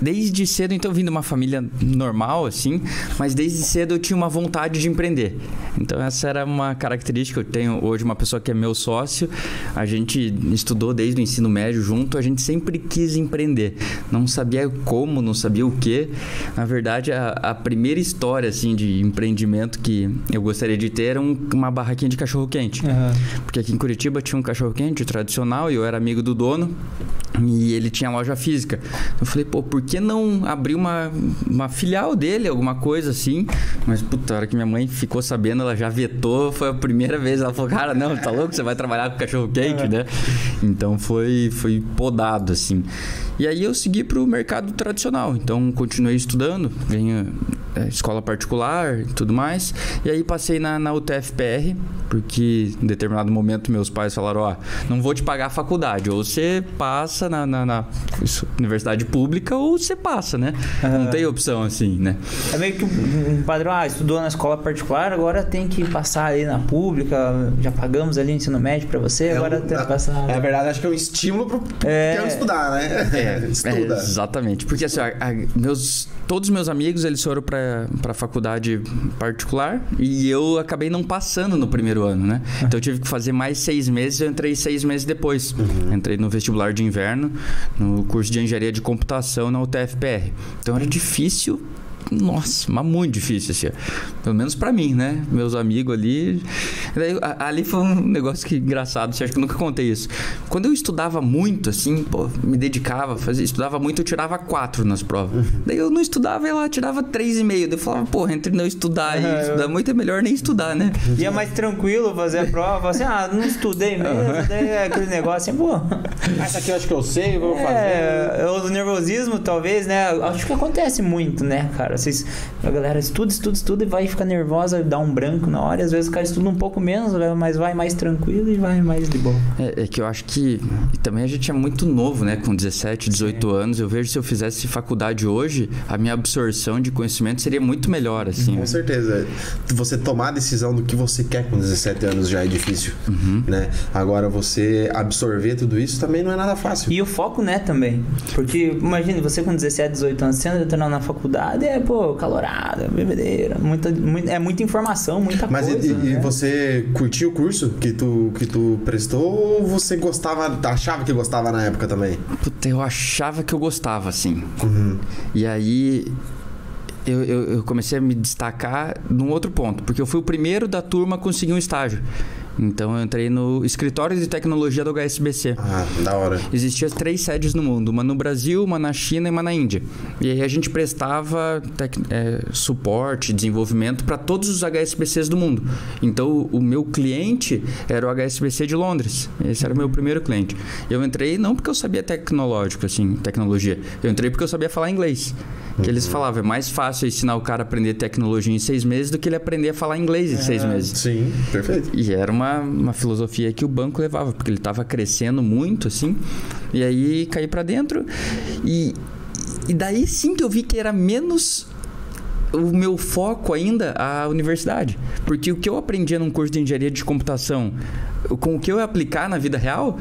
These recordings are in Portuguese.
desde cedo, então, eu vim de uma família normal, assim, mas desde cedo eu tinha uma vontade de empreender. Então, essa era uma característica. Eu tenho hoje uma pessoa que é meu sócio, a gente estudou desde o ensino médio junto, a gente sempre quis empreender. Não sabia como, não sabia o quê. Na verdade, a primeira história, assim, de empreendimento que eu gostaria de ter era uma barraquinha de cachorro-quente. Porque aqui em Curitiba tinha um cachorro-quente tradicional e eu era amigo do dono e ele tinha loja física. Eu falei, pô, por que não abrir uma filial dele, alguma coisa assim? Mas, puta, a hora que minha mãe ficou sabendo, ela já vetou, foi a primeira vez. Ela falou, cara, não, tá louco? Você vai trabalhar com cachorro-quente, né? Então, foi podado, assim. E aí eu segui pro mercado tradicional. Então, continuei estudando, venho escola particular e tudo mais. E aí passei na UTFPR, porque em determinado momento meus pais falaram, ó, não vou te pagar a faculdade, ou você passa na universidade pública ou você passa, né? Não tem opção assim, né? É meio que um padrão, estudou na escola particular, agora tem que passar ali na pública, já pagamos ali o ensino médio pra você, agora tem que passar... Na verdade, acho que é um estímulo pro quero estudar, né? Estuda. Exatamente, porque assim, todos os meus amigos, eles foram pra faculdade particular e eu acabei não passando no primeiro ano, né? Então eu tive que fazer mais 6 meses, eu entrei 6 meses depois. Entrei no vestibular de inverno, no curso de engenharia de computação na UTFPR. Então era difícil, nossa, mas muito difícil, assim. Pelo menos pra mim, né? Meus amigos ali... Daí, ali foi um negócio que engraçado, acho que eu nunca contei isso. Quando eu estudava muito, assim, pô, me dedicava, estudava muito, eu tirava 4 nas provas. Daí eu não estudava e lá tirava 3,5. Daí eu falava, pô, entre não estudar e estudar muito é melhor nem estudar, né? E é mais tranquilo fazer a prova, assim, não estudei mesmo, daí é aquele negócio assim, pô... Essa aqui eu acho que eu sei, vou fazer. O nervosismo, talvez, né? Acho que acontece muito, né, cara? A galera estuda e vai ficar nervosa, dá um branco na hora, e às vezes o cara estuda um pouco menos, mas vai mais tranquilo e vai mais de boa. É que eu acho que também a gente é muito novo, né? Com 17, 18 anos. Eu vejo se eu fizesse faculdade hoje, a minha absorção de conhecimento seria muito melhor, assim. Com certeza. Você tomar a decisão do que você quer com 17 anos já é difícil, né? Agora, você absorver tudo isso também não é nada fácil. E o foco, né, também. Porque, imagine, você com 17, 18 anos, sendo entrando na faculdade, calorada, bebedeira, muita informação, muita coisa. Mas e você curtiu o curso que tu prestou ou você achava que gostava na época também? Puta, eu achava que eu gostava, assim. E aí... Eu comecei a me destacar num outro ponto, porque eu fui o primeiro da turma a conseguir um estágio. Então eu entrei no escritório de tecnologia do HSBC. Da hora. Existiam 3 sedes no mundo, uma no Brasil, uma na China e uma na Índia. E aí a gente prestava suporte, desenvolvimento para todos os HSBCs do mundo. Então o meu cliente era o HSBC de Londres. Esse era o meu primeiro cliente. Eu entrei não porque eu sabia tecnologia. Eu entrei porque eu sabia falar inglês. Que eles falavam, é mais fácil ensinar o cara a aprender tecnologia em 6 meses do que ele aprender a falar inglês em 6 meses. Sim, perfeito. E era uma filosofia que o banco levava, porque ele estava crescendo muito, assim. E aí caí para dentro. E daí sim que eu vi que era menos o meu foco ainda a universidade. Porque o que eu aprendia num curso de engenharia de computação, com o que eu ia aplicar na vida real...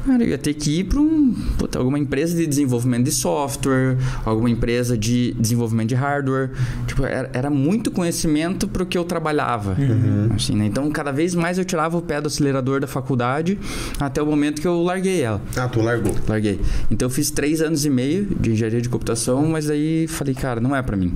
Cara, eu ia ter que ir para alguma empresa de desenvolvimento de software, alguma empresa de desenvolvimento de hardware. Tipo, era muito conhecimento para o que eu trabalhava. Assim, né? Então, cada vez mais eu tirava o pé do acelerador da faculdade até o momento que eu larguei ela. Tu largou? Larguei. Então, eu fiz 3 anos e meio de engenharia de computação, mas aí falei, cara, não é para mim.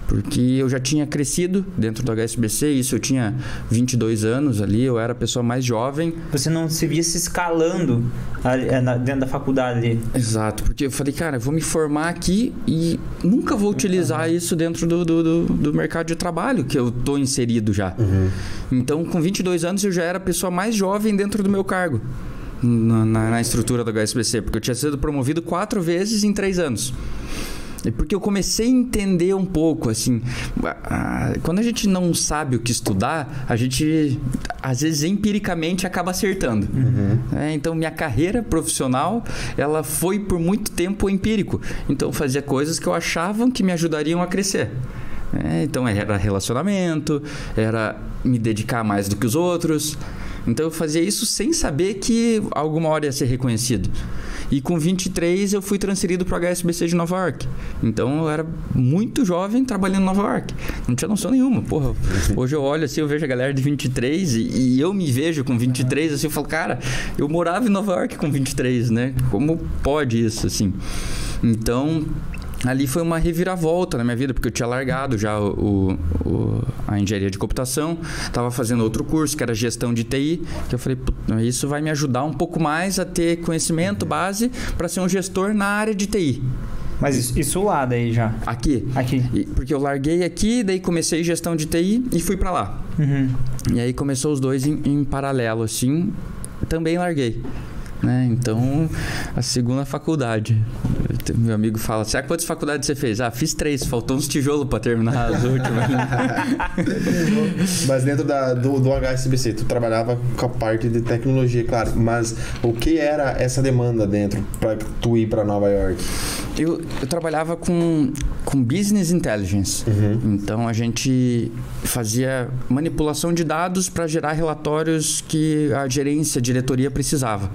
Porque eu já tinha crescido dentro do HSBC, isso eu tinha 22 anos ali, eu era a pessoa mais jovem. Você não se via se escalando dentro da faculdade ali. Exato, porque eu falei, cara, eu vou me formar aqui e nunca vou utilizar isso dentro do mercado de trabalho que eu tô inserido já. Então, com 22 anos, eu já era a pessoa mais jovem dentro do meu cargo. Na estrutura do HSBC, porque eu tinha sido promovido 4 vezes em 3 anos. Porque eu comecei a entender um pouco, assim, quando a gente não sabe o que estudar, a gente, às vezes, empiricamente acaba acertando. Então, minha carreira profissional, ela foi por muito tempo empírico. Então, eu fazia coisas que eu achava que me ajudariam a crescer. Então, era relacionamento, era me dedicar mais do que os outros. Então eu fazia isso sem saber que alguma hora ia ser reconhecido. E com 23 eu fui transferido para o HSBC de Nova York. Então eu era muito jovem trabalhando em Nova York. Não tinha noção nenhuma. Porra, hoje eu olho assim, eu vejo a galera de 23 e eu me vejo com 23, assim, eu falo, cara, eu morava em Nova York com 23, né? Como pode isso, assim? Então, ali foi uma reviravolta na minha vida, porque eu tinha largado já a engenharia de computação, estava fazendo outro curso, que era gestão de TI, que eu falei, isso vai me ajudar um pouco mais a ter conhecimento base para ser um gestor na área de TI. Mas isso lá daí já? Aqui. Porque eu larguei aqui, daí comecei gestão de TI e fui para lá. E aí começou os dois em paralelo, assim, também larguei. Né? Então, a segunda faculdade. Meu amigo fala assim, quantas faculdades você fez? Fiz 3, faltou uns tijolos para terminar as últimas. Mas dentro do HSBC, tu trabalhava com a parte de tecnologia, claro, mas o que era essa demanda dentro para tu ir para Nova York? Eu trabalhava com Business Intelligence. Então, a gente fazia manipulação de dados para gerar relatórios que a gerência, a diretoria precisava.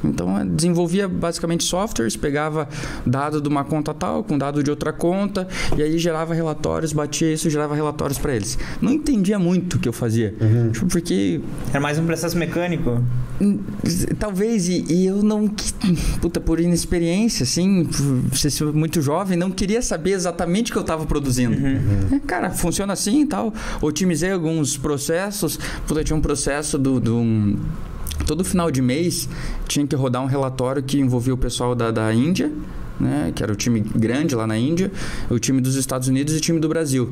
Então, eu desenvolvia basicamente softwares, pegava dado de uma conta tal com dado de outra conta e aí gerava relatórios, batia isso, gerava relatórios para eles. Não entendia muito o que eu fazia, porque... Era mais um processo mecânico? Talvez, e eu não... por inexperiência, assim, por ser muito jovem, não queria saber exatamente o que eu estava produzindo. Cara, funciona assim e tal. Otimizei alguns processos. Tinha um processo todo final de mês tinha que rodar um relatório que envolvia o pessoal da Índia, né, que era o time grande lá na Índia, o time dos Estados Unidos e o time do Brasil.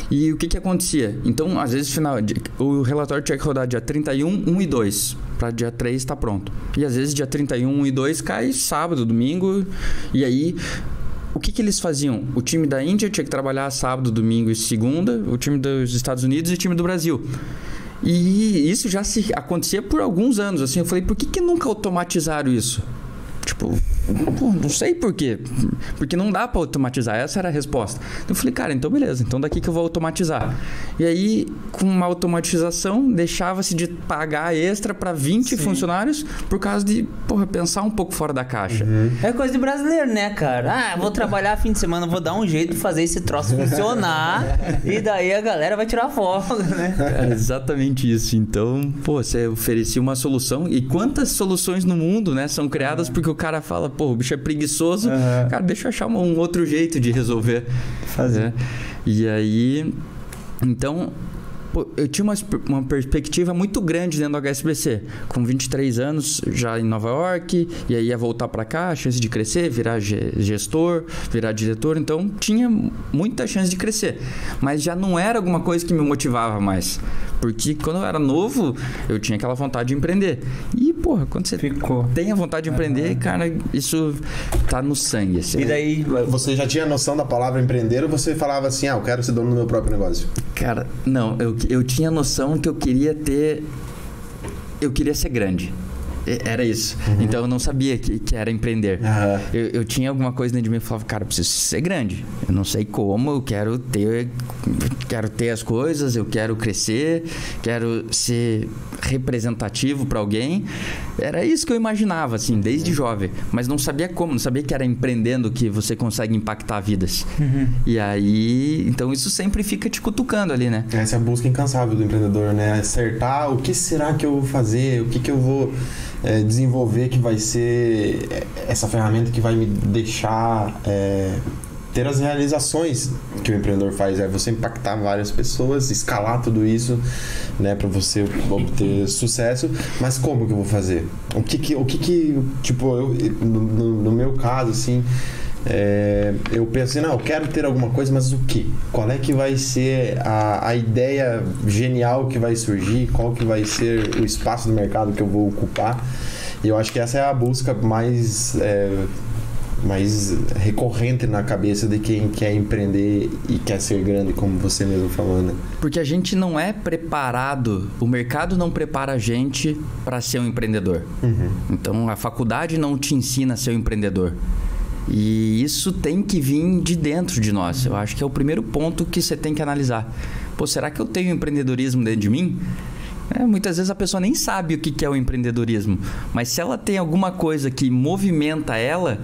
E o que acontecia? Então, às vezes, o relatório tinha que rodar dia 31, 1 e 2, para dia 3 estar pronto. E às vezes dia 31, 1 e 2 cai sábado, domingo, e aí... O que eles faziam? O time da Índia tinha que trabalhar sábado, domingo e segunda, o time dos Estados Unidos e o time do Brasil. E isso já acontecia por alguns anos, assim. Eu falei, por que nunca automatizaram isso? Não sei por quê. Porque não dá para automatizar, essa era a resposta. Eu falei, cara, então beleza, então daqui que eu vou automatizar. E aí, com uma automatização, deixava-se de pagar extra para 20 funcionários por causa de, pensar um pouco fora da caixa. É coisa de brasileiro, né, cara? Vou trabalhar fim de semana, vou dar um jeito de fazer esse troço funcionar e daí a galera vai tirar folga, né? Era exatamente isso. Então, você oferecia uma solução e quantas soluções no mundo, né, são criadas porque o cara fala, o bicho é preguiçoso, cara, deixa eu achar um outro jeito de resolver. Fazer. E aí, então, eu tinha uma perspectiva muito grande dentro do HSBC. Com 23 anos, já em Nova York, e aí ia voltar para cá, chance de crescer, virar gestor, virar diretor. Então, tinha muita chance de crescer. Mas já não era alguma coisa que me motivava mais. Porque quando eu era novo, eu tinha aquela vontade de empreender. E, quando você tem a vontade de empreender, cara, isso tá no sangue. Assim. E daí... Você já tinha noção da palavra empreender ou você falava assim, eu quero ser dono do meu próprio negócio? Cara, não. Eu tinha noção que eu queria ser grande. Era isso. Então eu não sabia que era empreender. Eu tinha alguma coisa dentro de mim que falava, cara, eu preciso ser grande. Eu não sei como, eu quero ter as coisas, eu quero crescer, quero ser representativo para alguém. Era isso que eu imaginava, assim, desde jovem. Mas não sabia como, não sabia que era empreendendo que você consegue impactar vidas. E aí, então isso sempre fica te cutucando ali, né? Essa é a busca incansável do empreendedor, né? Acertar o que será que eu vou fazer, o que eu vou desenvolver que vai ser essa ferramenta que vai me deixar ter as realizações que o empreendedor faz. É você impactar várias pessoas, escalar tudo isso, né, para você obter sucesso. Mas como que eu vou fazer? O que tipo, no meu caso, assim, eu penso assim, eu quero ter alguma coisa, mas o que? Qual é que vai ser a ideia genial que vai surgir? Qual que vai ser o espaço do mercado que eu vou ocupar? E eu acho que essa é a busca mais recorrente na cabeça de quem quer empreender e quer ser grande, como você mesmo falou, né? Porque a gente não é preparado, o mercado não prepara a gente para ser um empreendedor. Então a faculdade não te ensina a ser um empreendedor. E isso tem que vir de dentro de nós. Eu acho que é o primeiro ponto que você tem que analisar. Será que eu tenho empreendedorismo dentro de mim? Muitas vezes a pessoa nem sabe o que é o empreendedorismo, mas se ela tem alguma coisa que movimenta ela,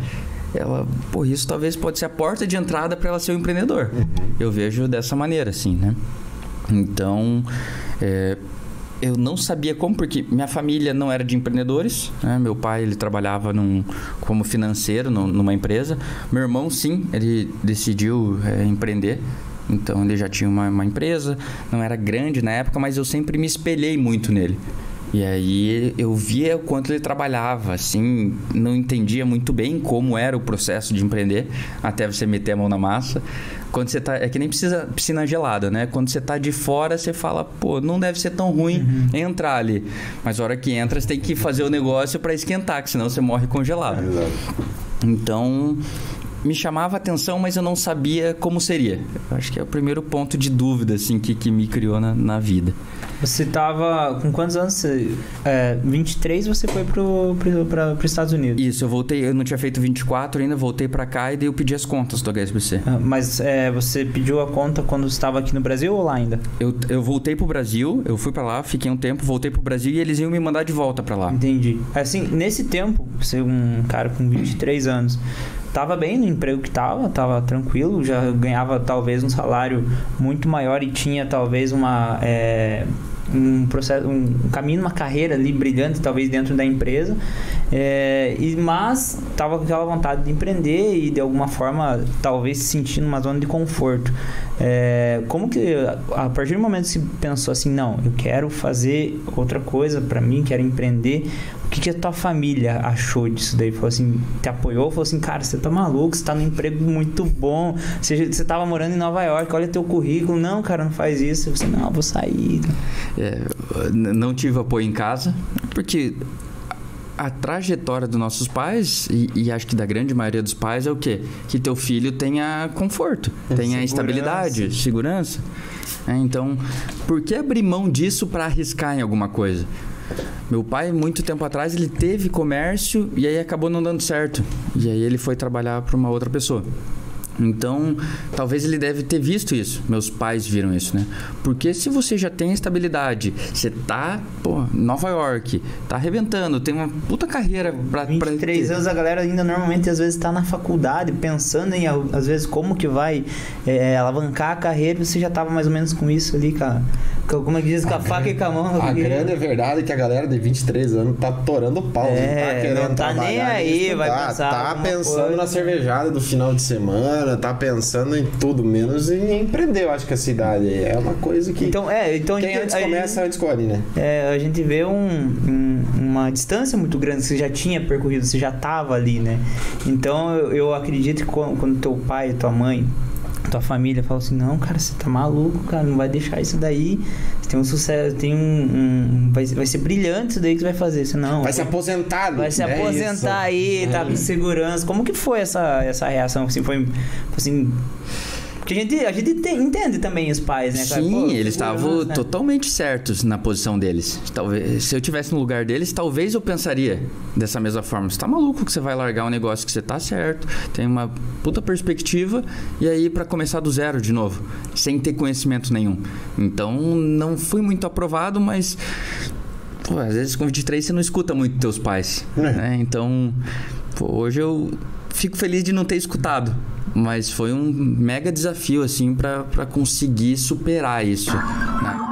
isso talvez pode ser a porta de entrada para ela ser um empreendedor. Eu vejo dessa maneira, assim, né? Então, eu não sabia como, porque minha família não era de empreendedores, né? Meu pai, ele trabalhava como financeiro numa empresa. Meu irmão, sim, ele decidiu empreender. Então, ele já tinha uma empresa, não era grande na época, mas eu sempre me espelhei muito nele. E aí eu via o quanto ele trabalhava, assim, não entendia muito bem como era o processo de empreender, até você meter a mão na massa. Quando você tá, é que nem piscina gelada, né? Quando você tá de fora, você fala, pô, não deve ser tão ruim entrar ali. Mas a hora que entra, você tem que fazer o negócio para esquentar, que senão você morre congelado. Então, me chamava a atenção, mas eu não sabia como seria. Eu acho que é o primeiro ponto de dúvida, assim, que me criou na vida. Você tava... Com quantos anos? 23 você foi para os Estados Unidos. Isso, eu voltei... Eu não tinha feito 24 ainda, voltei para cá e daí eu pedi as contas do HSBC. Mas você pediu a conta quando estava aqui no Brasil ou lá ainda? Eu voltei pro Brasil, eu fui para lá, fiquei um tempo, voltei pro Brasil e eles iam me mandar de volta para lá. Entendi. Assim, nesse tempo, você é um cara com 23 anos... Tava bem no emprego que tava tranquilo, já ganhava talvez um salário muito maior e tinha talvez um caminho, uma carreira ali brilhante, talvez dentro da empresa, mas tava com aquela vontade de empreender e de alguma forma talvez se sentindo uma zona de conforto. Como que a partir do momento que você pensou assim, não, eu quero fazer outra coisa para mim, quero empreender, o que a tua família achou disso daí? Falou assim, te apoiou? Falou assim, cara, você tá maluco, você tá num emprego muito bom, você tava morando em Nova York, olha teu currículo. Não, cara, não faz isso. Você, não, vou sair. Não tive apoio em casa, porque a trajetória dos nossos pais, e acho que da grande maioria dos pais, é o quê? Que teu filho tenha conforto, tenha estabilidade, segurança. Então, por que abrir mão disso para arriscar em alguma coisa? Meu pai, muito tempo atrás, ele teve comércio e aí acabou não dando certo. E aí ele foi trabalhar para uma outra pessoa. Então, talvez ele deve ter visto isso. Meus pais viram isso, né? Porque se você já tem estabilidade, você tá, em Nova York, tá arrebentando, tem uma puta carreira pra 23 anos, a galera ainda normalmente às vezes tá na faculdade, pensando em, às vezes, como que vai alavancar a carreira, você já tava mais ou menos com isso ali, cara. Como é que diz, com a faca e com a mão. A grande verdade é que a galera de 23 anos tá torando o pau, não tá querendo não tá trabalhar, nem aí, vai pensar tá pensando na cervejada do final de semana, tá pensando em tudo, menos em empreender. Eu acho que essa idade é uma coisa que então quem antes começa, antes escolhe, né? A gente vê uma distância muito grande, você já tinha percorrido, você já tava ali, né? Então eu acredito que quando teu pai e tua mãe, tua família fala assim, não, cara, você tá maluco, cara, não vai deixar isso daí, você tem um sucesso, vai ser brilhante isso daí que você vai fazer, você não... Vai se aposentar, vai se aposentar aí, tá com segurança. Como que foi essa reação, assim, foi assim... Porque a gente entende também os pais, né, cara? Sim, eles estavam totalmente certos na posição deles. Talvez, se eu tivesse no lugar deles, talvez eu pensaria dessa mesma forma. Você tá maluco que você vai largar um negócio que você tá certo, tem uma puta perspectiva, e aí para começar do zero de novo, sem ter conhecimento nenhum. Então, não fui muito aprovado, mas... às vezes com 23 você não escuta muito teus pais, né? Então, hoje eu fico feliz de não ter escutado. Mas foi um mega desafio, assim, para conseguir superar isso, né?